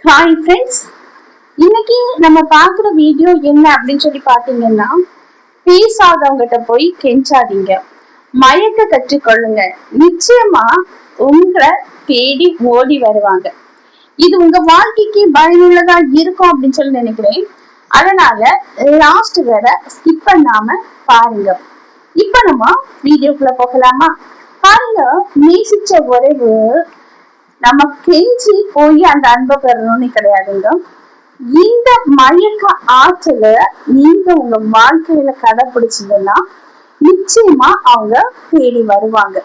Hi friends, இன்னைக்கு நம்ம பார்க்குற வீடியோ என்ன அப்படின்னு சொல்லி பார்த்தீங்கன்னா, பேசாதவங்கிட்ட போய் கெஞ்சாதீங்க, மயக்க கற்றுக்கொள்ளுங்க. நிச்சயமா உங்களை தேடி ஓடி வருவாங்க. இது உங்க வாழ்க்கைக்கு பயனுள்ளதா இருக்கும் அப்படின்னு சொல்லி நினைக்கிறேன். அதனால லாஸ்ட் வரை ஸ்கிப் பண்ணாம பாருங்க. இப்ப நம்ம வீடியோக்குள்ள போகலாமா? பாருங்க, நேசிச்ச உறவு நம்ம கெஞ்சி போய் அந்த அன்பை பெறணும்னு கிடையாதுங்க. இந்த மயக்க ஆற்றல நீங்க உங்க வாழ்க்கையில கடைபிடிச்சதுன்னா நிச்சயமா அவங்க தேடி வருவாங்க.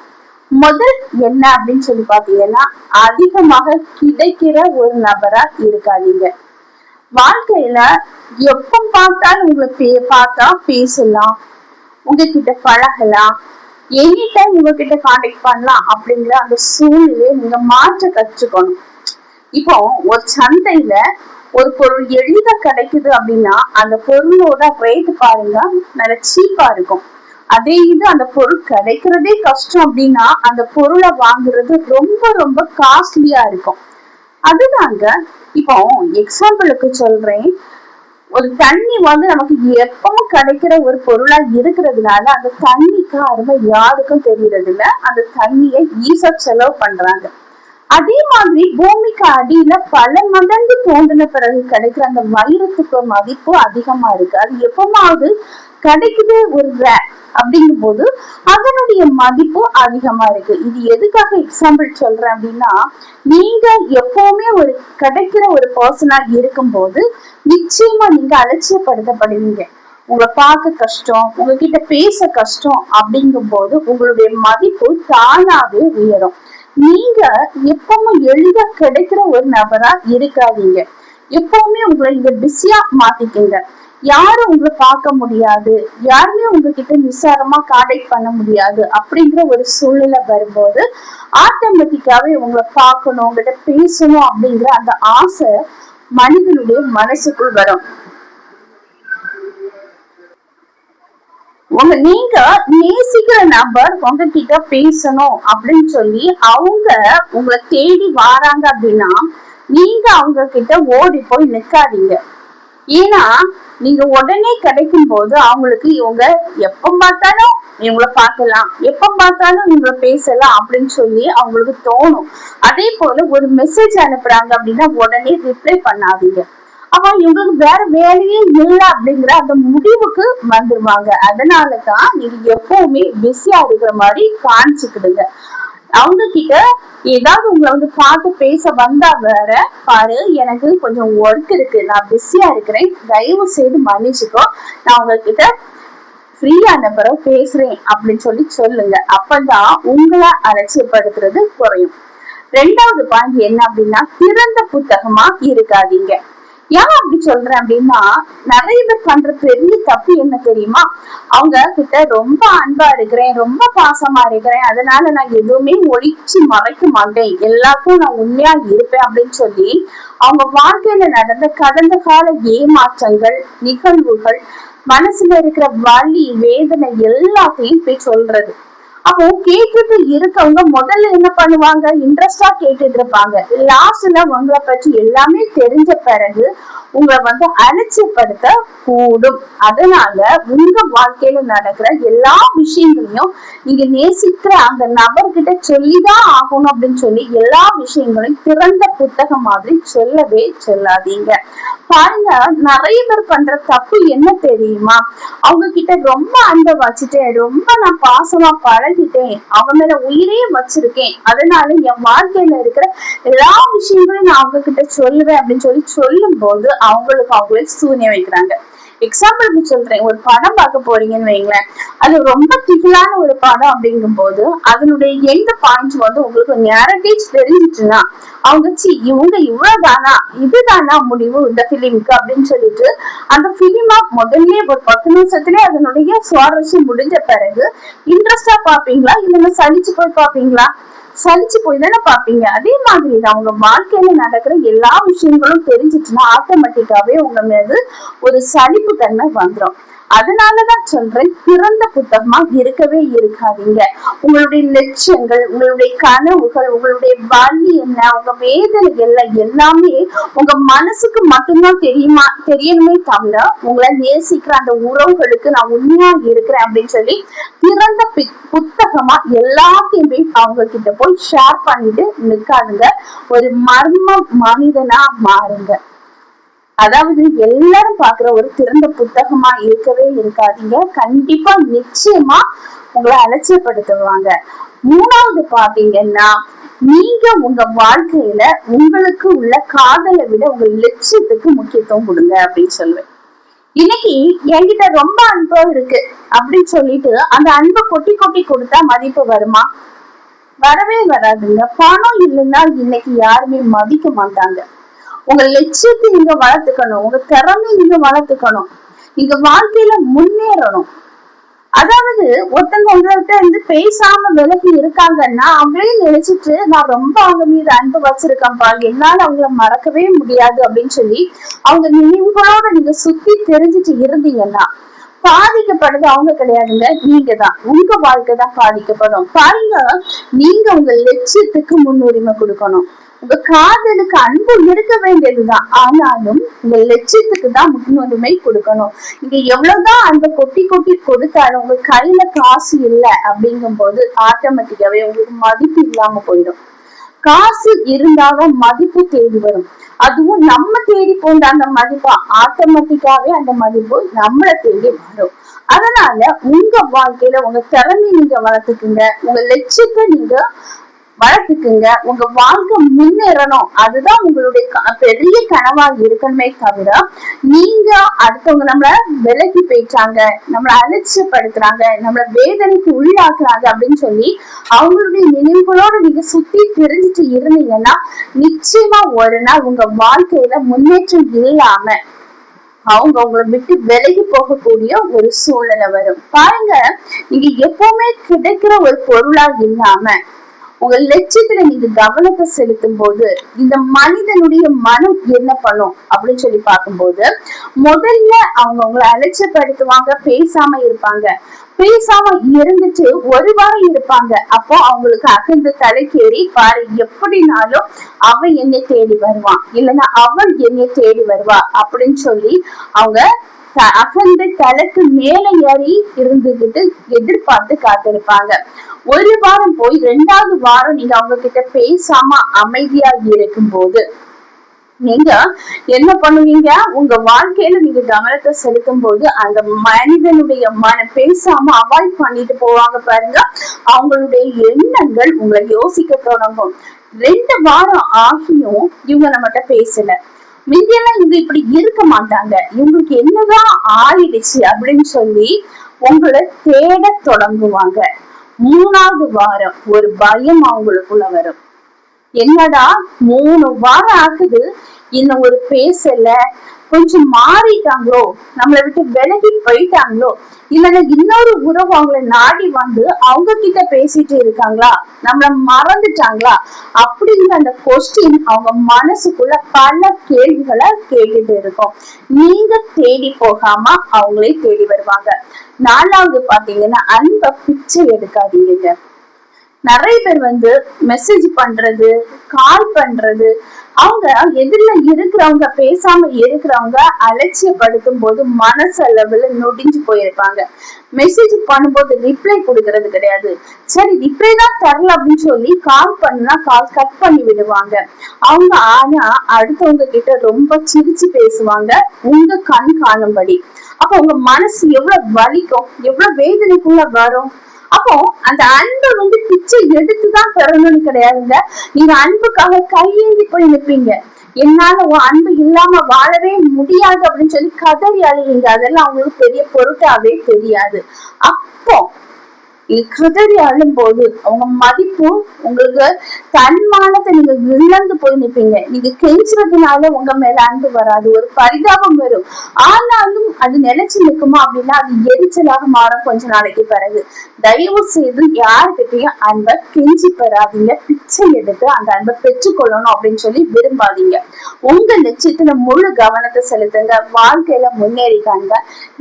முதல் என்ன அப்படின்னு சொல்லி பாத்தீங்கன்னா, அதிகமாக கிடைக்கிற ஒரு நபரா இருக்காதீங்க. வாழ்க்கையில எப்ப பார்த்தாலும் உங்களை பார்த்தா பேசலாம், உங்ககிட்ட பழகலாம், எனி டைம் உங்ககிட்ட கான்டாக்ட் பண்ணலாம் அப்படிங்கிற அந்த சூழ்நிலையை நீங்க மாற்ற கற்றுக்கணும். இப்போ ஒரு சந்தையில ஒரு பொருள் எளிதா கிடைக்குது அப்படின்னா அந்த பொருளோட ரேட் பாருங்க, நல்ல சீப்பா இருக்கும். அதே இது அந்த பொருள் கிடைக்கிறதே கஷ்டம் அப்படின்னா அந்த பொருளை வாங்குறது ரொம்ப ரொம்ப காஸ்ட்லியா இருக்கும். அதுதாங்க இப்போ எக்ஸாம்பிளுக்கு சொல்றேன். ஒரு தண்ணி நமக்கு எப்பவும் கிடைக்கிற ஒரு பொருளா இருக்கிறதுனால அந்த தண்ணிக்கு அருமை யாருக்கும் தெரியறது இல்ல. அந்த தண்ணியை ஈஸா செலவு பண்றாங்க. அதே மாதிரி பூமிக்கு அடியில பல மடங்கு தோன்றின பிறகு கிடைக்கிற அந்த வைரத்துக்கு மதிப்பு அதிகமா இருக்கு. அது எப்பமாவது கிடைக்குது ஒரு அப்படிங்கும் போது அதனுடைய மதிப்பு அதிகமா இருக்கு. இது எதுக்காக எக்ஸாம்பிள் சொல்றேன் அப்படின்னா, நீங்க எப்பவுமே ஒரு கிடைக்கிற ஒரு பர்சனா இருக்கும் போது நிச்சயமா நீங்க அலட்சியப்படுத்தப்படுவீங்க. உங்களை பார்க்க கஷ்டம், உங்ககிட்ட பேச கஷ்டம் அப்படிங்கும் போது உங்களுடைய மதிப்பு தானாவே உயரும். நீங்க எப்பவும் எளிதா கிடைக்கிற ஒரு நபரா இருக்காதீங்க. எப்பவுமே உங்களை நீங்க பிஸியா மாத்திக்கங்க. யாரும் உங்களை பார்க்க முடியாது, யாருமே உங்ககிட்ட நிசாரமா கான்டாக்ட் பண்ண முடியாது அப்படிங்கிற ஒரு சூழ்நிலை வரும்போது ஆட்டோமேட்டிக்காவே உங்களை பார்க்கணும், உங்ககிட்ட பேசணும் அப்படிங்கிற அந்த ஆசை மனிதனுடைய மனசுக்குள் வரும். நீங்க நேசிக்கிற நபர் உங்ககிட்ட பேசணும் அப்படின்னு சொல்லி அவங்க உங்களை தேடி வராங்க அப்படின்னா நீங்க அவங்க கிட்ட ஓடி போய் நிக்காதீங்க. ஏன்னா நீங்க உடனே கிடைக்கும் போது அவங்களுக்கு இவங்க எப்ப பார்த்தாலும் இவங்களை பார்க்கலாம், எப்ப பார்த்தாலும் இவங்களை பேசலாம் அப்படின்னு சொல்லி அவங்களுக்கு தோணும். அதே போல ஒரு மெசேஜ் அனுப்புறாங்க அப்படின்னா உடனே ரிப்ளை பண்ணாதீங்க. அப்ப இவங்களுக்கு வேற வேலையே இல்லை அப்படிங்கிற அந்த முடிவுக்கு வந்துருவாங்க. அதனாலதான் நீங்க எப்பவுமே பிஸியா இருக்கிற மாதிரி காணிச்சுக்கிடுங்க. அவங்க கிட்ட ஏதாவது உங்களை பார்த்து பேச வந்தா வேற பாரு, எனக்கு கொஞ்சம் ஒர்க் இருக்கு, நான் பிஸியா இருக்கிறேன், தயவு செய்து மன்னிச்சுக்கோ, நான் உங்ககிட்ட ஃப்ரீயான பிறகு பேசுறேன் அப்படின்னு சொல்லி சொல்லுங்க. அப்பதான் உங்களை அலட்சியப்படுத்துறது குறையும். ரெண்டாவது பாயிண்ட் என்ன அப்படின்னா, திறந்த புத்தகமா இருக்காதீங்க. ஏன் அப்படி சொல்றேன் அப்படின்னா, நிறைய பேர் பண்ற பெரிய தப்பு என்ன தெரியுமா? அவங்க கிட்ட ரொம்ப அன்பா இருக்கிறேன், ரொம்ப பாசமா இருக்கிறேன், அதனால நான் எதுவுமே ஒழிச்சு மறைக்க மாட்டேன், எல்லாருக்கும் நான் உண்மையா இருப்பேன் அப்படின்னு சொல்லி அவங்க வாழ்க்கையில நடந்த கடந்த கால ஏமாற்றங்கள், நிகழ்வுகள், மனசுல இருக்கிற வலி, வேதனை எல்லாத்தையும் போய் சொல்றது. அப்போ கேட்டுட்டு இருக்கவங்க முதல்ல என்ன பண்ணுவாங்க, இன்ட்ரெஸ்டா கேட்டுட்டு இருப்பாங்க. லாஸ்ட்ல உங்களை பற்றி எல்லாமே தெரிஞ்ச பிறகு உங்களை அலட்சியப்படுத்த கூடும். அதனால உங்க வாழ்க்கையில நடக்கிற எல்லா விஷயங்களையும் நீங்க நேசிக்கிற அந்த நபர்கிட்ட சொல்லிதான் ஆகணும் அப்படின்னு சொல்லி எல்லா விஷயங்களையும் திறந்த புத்தகம் மாதிரி சொல்லவே சொல்லாதீங்க. பாருங்க, நிறைய பேர் பண்ற தப்பு என்ன தெரியுமா? அவங்க கிட்ட ரொம்ப அன்பை வச்சுட்டேன், ரொம்ப நான் பாசமா பழகிட்டேன், அவன் மேல உயிரே வச்சிருக்கேன், அதனால என் வாழ்க்கையில இருக்கிற எல்லா விஷயங்களையும் நான் அவங்க கிட்ட சொல்லுவேன் அப்படின்னு சொல்லி சொல்லும் போது அவங்களுக்கு அவங்களே சூன்யம் வைக்கிறாங்க. எக்ஸாம்பிளுக்கு சொல்றேன், ஒரு படம் பார்க்க போறீங்கன்னு வைங்களேன், அது ரொம்ப திகிலான ஒரு படம் அப்படிங்கும் போது அதனுடைய எந்த பாயிண்ட் உங்களுக்கு நேரடிவ் தெரிஞ்சிச்சுன்னா அவங்க இவங்க இவ்வளவுதானா, இதுதானா முடிவு இந்த பிலிமுக்கு அப்படின்னு சொல்லிட்டு அந்த பிலிமா முதல்ல ஒரு 10 நிமிஷத்துலயே அதனுடைய சுவாரஸ்யம் முடிஞ்ச பிறகு இன்ட்ரெஸ்டா பாப்பீங்களா, இல்லைன்னா சலிச்சு போய் பாப்பீங்களா? சலிச்சு போய் தானே பாப்பீங்க. அதே மாதிரிதான் உங்க வாழ்க்கையில நடக்கிற எல்லா விஷயங்களும் தெரிஞ்சிச்சுன்னா ஆட்டோமேட்டிக்காவே உங்க மீது ஒரு சலிப்பு தன்மை வந்துடும். அதனாலதான் சொல்றேன், திறந்த புத்தகமா இருக்கவே இருக்காதீங்க. உங்களுடைய லட்சியங்கள், உங்களுடைய கனவுகள், உங்களுடைய வலி என்ன, உங்க வேதனைகள் எல்லாமே உங்க மனசுக்கு மட்டும்தான் தெரியணுமே தவிர உங்களை நேசிக்கிற அந்த உறவுகளுக்கு நான் உண்மையா இருக்கிறேன் அப்படின்னு சொல்லி திறந்த புத்தகமா எல்லாத்தையுமே அவங்க கிட்ட போய் ஷேர் பண்ணிட்டு நிக்காதுங்க. ஒரு மர்ம மனிதனா மாறுங்க. அதாவது எல்லாரும் பாக்குற ஒரு திறந்த புத்தகமா இருக்கவே இருக்காதீங்க. கண்டிப்பா நிச்சயமா உங்களை அலட்சியப்படுத்துவாங்க. மூணாவது பாத்தீங்கன்னா, நீங்க உங்க வாழ்க்கையில உங்களுக்கு உள்ள காதலை விட உங்க லட்சியத்துக்கு முக்கியத்துவம் கொடுங்க அப்படின்னு சொல்லுவேன். இன்னைக்கு என்கிட்ட ரொம்ப அன்பா இருக்கு அப்படின்னு சொல்லிட்டு அந்த அன்பை கொட்டி கொட்டி கொடுத்தா மதிப்பு வருமா? வரவே வராதுங்க. பணம் இல்லைன்னா இன்னைக்கு யாருமே மதிக்க மாட்டாங்க. உங்க லட்சியத்தை நீங்க வளர்த்துக்கணும், உங்க திறமை நீங்க வளர்த்துக்கணும், நீங்க வாழ்க்கையில முன்னேறணும். அதாவது ஒருத்தங்க உங்கள்கிட்ட இருந்து பேசாம விலகி இருக்காங்கன்னா அவங்களே நினைச்சிட்டு நான் ரொம்ப அவங்க மீது அன்பு வச்சிருக்கேன்ப்பா, என்னால அவங்கள மறக்கவே முடியாது அப்படின்னு சொல்லி அவங்க நினைவுகளோட நீங்க சுத்தி தெரிஞ்சுட்டு இருந்தீங்கன்னா பாதிக்கப்படுறது அவங்க கிடையாதுங்க, நீங்க தான். உங்க வாழ்க்கை தான் பாதிக்கப்படும். பாருங்க, நீங்க உங்க லட்சியத்துக்கு முன்னுரிமை கொடுக்கணும். உங்க காதலுக்கு அன்பு இருக்க வேண்டியதுதான், ஆனாலும் உங்க லட்சியத்துக்கு தான் முன்னுரிமை கொடுக்கணும். நீங்க எவ்வளவுதான் அன்பை கொட்டி கொட்டி கொடுத்தாலும் உங்க கையில காசு இல்லை அப்படிங்கும் போது ஆட்டோமேட்டிக்காவே உங்களுக்கு மதிப்பு இல்லாம போயிடும். காசு இருந்தாலும் மதிப்பு தேடி வரும். அதுவும் நம்ம தேடி போன்ற அந்த மதிப்பு ஆட்டோமேட்டிக்காவே அந்த மதிப்பு நம்மளை தேடி வரும். அதனால உங்க வாழ்க்கையில உங்க திறமை நீங்க வளர்த்துக்குங்க, உங்க லட்சியத்தை நீங்க வளர்த்துக்குங்க. உங்க வாழ்க்கை முன்னேறணும், அதுதான் உங்களுடைய பெரிய கனவா இருக்கணுமே தவிர நீங்க அடுத்தவங்க நம்மள விலகி போயிட்டாங்க, நம்மள அலட்சியப்படுத்துறாங்க, நம்மள வேதனைக்கு உள்ளாக்குறாங்க அப்படின்னு சொல்லி அவங்களுடைய நினைவுகளோட நீங்க சுத்தி தெரிஞ்சுட்டு இருந்தீங்கன்னா நிச்சயமா ஒரு நாள் உங்க வாழ்க்கையில முன்னேற்றம் இல்லாம அவங்க உங்களை விட்டு விலகி போகக்கூடிய ஒரு சூழ்நிலை வரும். பாருங்க, நீங்க எப்பவுமே கிடைக்கிற ஒரு பொருளா இல்லாம உங்க லட்சியத்துல நீங்க கவனத்தை செலுத்தும் போது இந்த மனிதனுடைய மனம் என்ன பண்ணும் அப்படின்னு சொல்லி பார்க்கும்போது முதல்ல அவங்க உங்களை அலட்சியப்படுத்துவாங்க, பேசாம இருப்பாங்க. பேசாம இருந்துட்டு ஒரு வாரம் இருப்பாங்க. அப்போ அவங்களுக்கு அகந்த தலைக்கேறி பாரு, எப்படினாலும் அவன் என்னை தேடி வருவான், இல்லைன்னா அவள் என்னை தேடி வருவா அப்படின்னு சொல்லி அவங்க அகந்த தலைக்கு மேல ஏறி இருந்துகிட்டு எதிர்பார்த்து காத்திருப்பாங்க. ஒரு வாரம் போய் 2வது வாரம் நீங்க அவங்க கிட்ட பேசாம அமைதியா இருக்கும் போது நீங்க என்ன பண்ணுவீங்க? உங்க வாழ்க்கையில நீங்க கவனத்தை செலுத்தும் போது அந்த மனிதனுடைய பேசாம அவாய்ட் பண்ணிட்டு போவாங்க பாருங்க. அவங்களுடைய எண்ணங்கள் உங்களை யோசிக்க தொடங்கும். 2 வாரம் ஆகியும் இவங்க நம்மகிட்ட பேசல, முந்தியெல்லாம் இவங்க இப்படி இருக்க மாட்டாங்க, இவங்களுக்கு என்னதான் ஆயிடுச்சு அப்படின்னு சொல்லி உங்களை தேட தொடங்குவாங்க. 3வது வாரம் ஒரு பயம் அவங்களுக்குள்ள வரும். என்னடா 3 வாரம் ஆகுது, இன்னும் ஒரு பேசல, கொஞ்சம் மாறிட்டாங்களோ, நம்மளை விட்டு விலகி போயிட்டாங்களோ, இல்லைன்னா இன்னொரு உறவு அவங்கள நாடி வந்து அவங்க கிட்ட பேசிட்டு இருக்காங்களா, நம்மள மறந்துட்டாங்களா அப்படிங்கிற அந்த கொஸ்டின் அவங்க மனசுக்குள்ள பல கேள்விகளை கேட்டுட்டு இருக்கும். நீங்க தேடி போகாம அவங்களே தேடி வருவாங்க. 4வது பாத்தீங்கன்னா, அன்பை பிச்சை எடுக்காதீங்க. நிறைய பேர் மெசேஜ் பண்றது, கால் பண்றது, அவங்க எதிரில இருக்கிறவங்க பேசாம இருக்கிறவங்க அலட்சியப்படுத்தும் போது மனசளவுல நொடிஞ்சு போயிருப்பாங்க. மெசேஜ் பண்ணும்போது ரிப்ளை கொடுக்கறது கிடையாது. சரி, ரிப்ளை தான் தரல அப்படின்னு சொல்லி கால் பண்ணா கால் கட் பண்ணி விடுவாங்க அவங்க. ஆனா அடுத்தவங்க கிட்ட ரொம்ப சிரிச்சு பேசுவாங்க உங்க கண் காணும்படி. அப்ப உங்க மனசு எவ்வளவு வலிக்கும், எவ்வளவு வேதனைக்குள்ள வரும். அப்போ அந்த அன்பை பிச்சை எடுத்துதான் பெறணும்னு கிடையாதுங்க. நீங்க அன்புக்காக கையேந்தி போய் நிற்பீங்க. என்னால உன் அன்பு இல்லாம வாழவே முடியாது அப்படின்னு சொல்லி கதறி அழுவீங்க. அதெல்லாம் அவங்களுக்கு பெரிய பொருட்டாவே தெரியாது. அப்போ நீங்க கிருதறி அழும் போது அவங்க மதிப்பு உங்களுக்கு தன்மானத்தை நீங்க இழந்து போய் நிற்பீங்க. நீங்க கெஞ்சுறதுனால உங்க மேல அன்பு வராது, ஒரு பரிதாபம் வரும். ஆனாலும் அது நிலைச்சு நிற்குமா அப்படின்னா அது எரிச்சலாக மாறும் கொஞ்ச நாளைக்கு பிறகு. தயவு செய்து யாருக்கிட்டையும் அன்பை கெஞ்சி பெறாதீங்க, பிச்சை எடுத்து அந்த அன்பை பெற்றுக்கொள்ளணும் அப்படின்னு சொல்லி விரும்பாதீங்க. உங்க லட்சியத்துல முழு கவனத்தை செலுத்துங்க, வாழ்க்கையில முன்னேறிக்காங்க.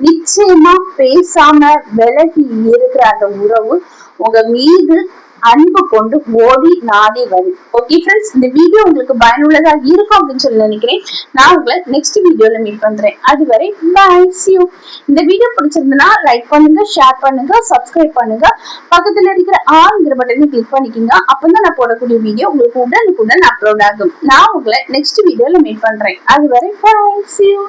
நிச்சயமா பேசாம விலகி இருக்கிற அந்த உறவு உங்க மீது அன்பு கொண்டு ஓடி நாடி வரும். ஓகே ஃப்ரெண்ட்ஸ், இந்த வீடியோ உங்களுக்கு பயனுள்ளதா இருக்கும் அப்படின்னு சொல்லி நினைக்கிறேன். நான் உங்களை நெக்ஸ்ட் வீடியோல மீட் பண்றேன். அதுவரை பை, see you. இந்த வீடியோ பிடிச்சிருந்தா லைக் பண்ணுங்க, ஷேர் பண்ணுங்க, சப்ஸ்கிரைப் பண்ணுங்க, பக்கத்துல இருக்கிற ஆல்ங்கிற பட்டனை கிளிக் பண்ணிக்கோங்க. அப்பதான் நான் போடக்கூடிய வீடியோ உங்களுக்கு உடனுக்குடன் அப்லோட் ஆகும். நான் உங்களை நெக்ஸ்ட் வீடியோல மீட் பண்றேன். அதுவரை பை, see you.